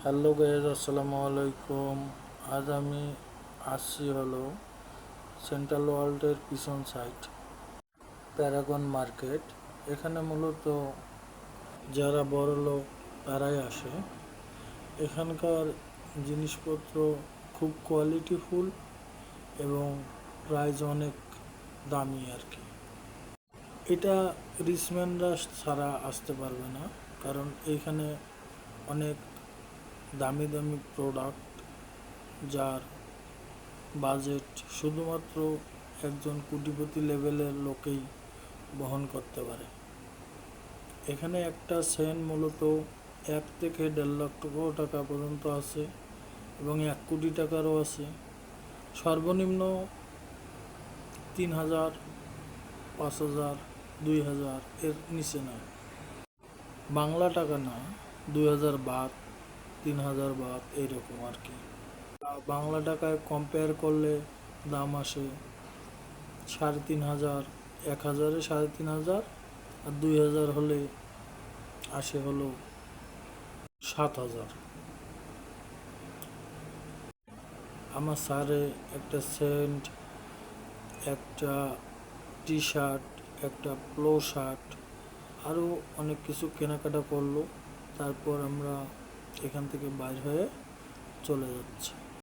Hello guys, আসসালামু আলাইকুম। আজ আমি আসছি হলো সেন্ট্রাল ওয়ার্ল্ডের পিছন সাইড প্যারাগন মার্কেট। এখানে মূলত যারা বড় লোক তারাই আসে। এখানকার জিনিসপত্র খুব কোয়ালিটিফুল এবং প্রাইস অনেক দামি আর কি। এটা রিচম্যানরা ছাড়া আসতে পারবে না, কারণ এইখানে অনেক দামি দামি প্রোডাক্ট যার বাজেট শুধুমাত্র একজন কোটিপতি লেভেলের লোকেই বহন করতে পারে। এখানে একটা সেন্ট মূলত 1 থেকে 1.5 লক্ষ টাকা পর্যন্ত আছে এবং 1 কোটি টাকারও আছে। সর্বনিম্ন 3,000, 5,000, 2,000 এর নিচে না। বাংলা টাকা না, 2,000 বাদ, 3,000 বাদ, এইরকম আর কি। বাংলা টাকায় কম্পেয়ার করলে দাম আসে 3,500, 1,000-এ 3,500, আর 2,000 হলে আসে হলো 7,000। আমার স্যারে একটা সেন্ট, একটা টি শার্ট, একটা প্লো শার্ট, আরও অনেক কিছু কেনাকাটা করলো। তারপর আমরা এখান থেকে বাইর হয়ে চলে যাচ্ছি।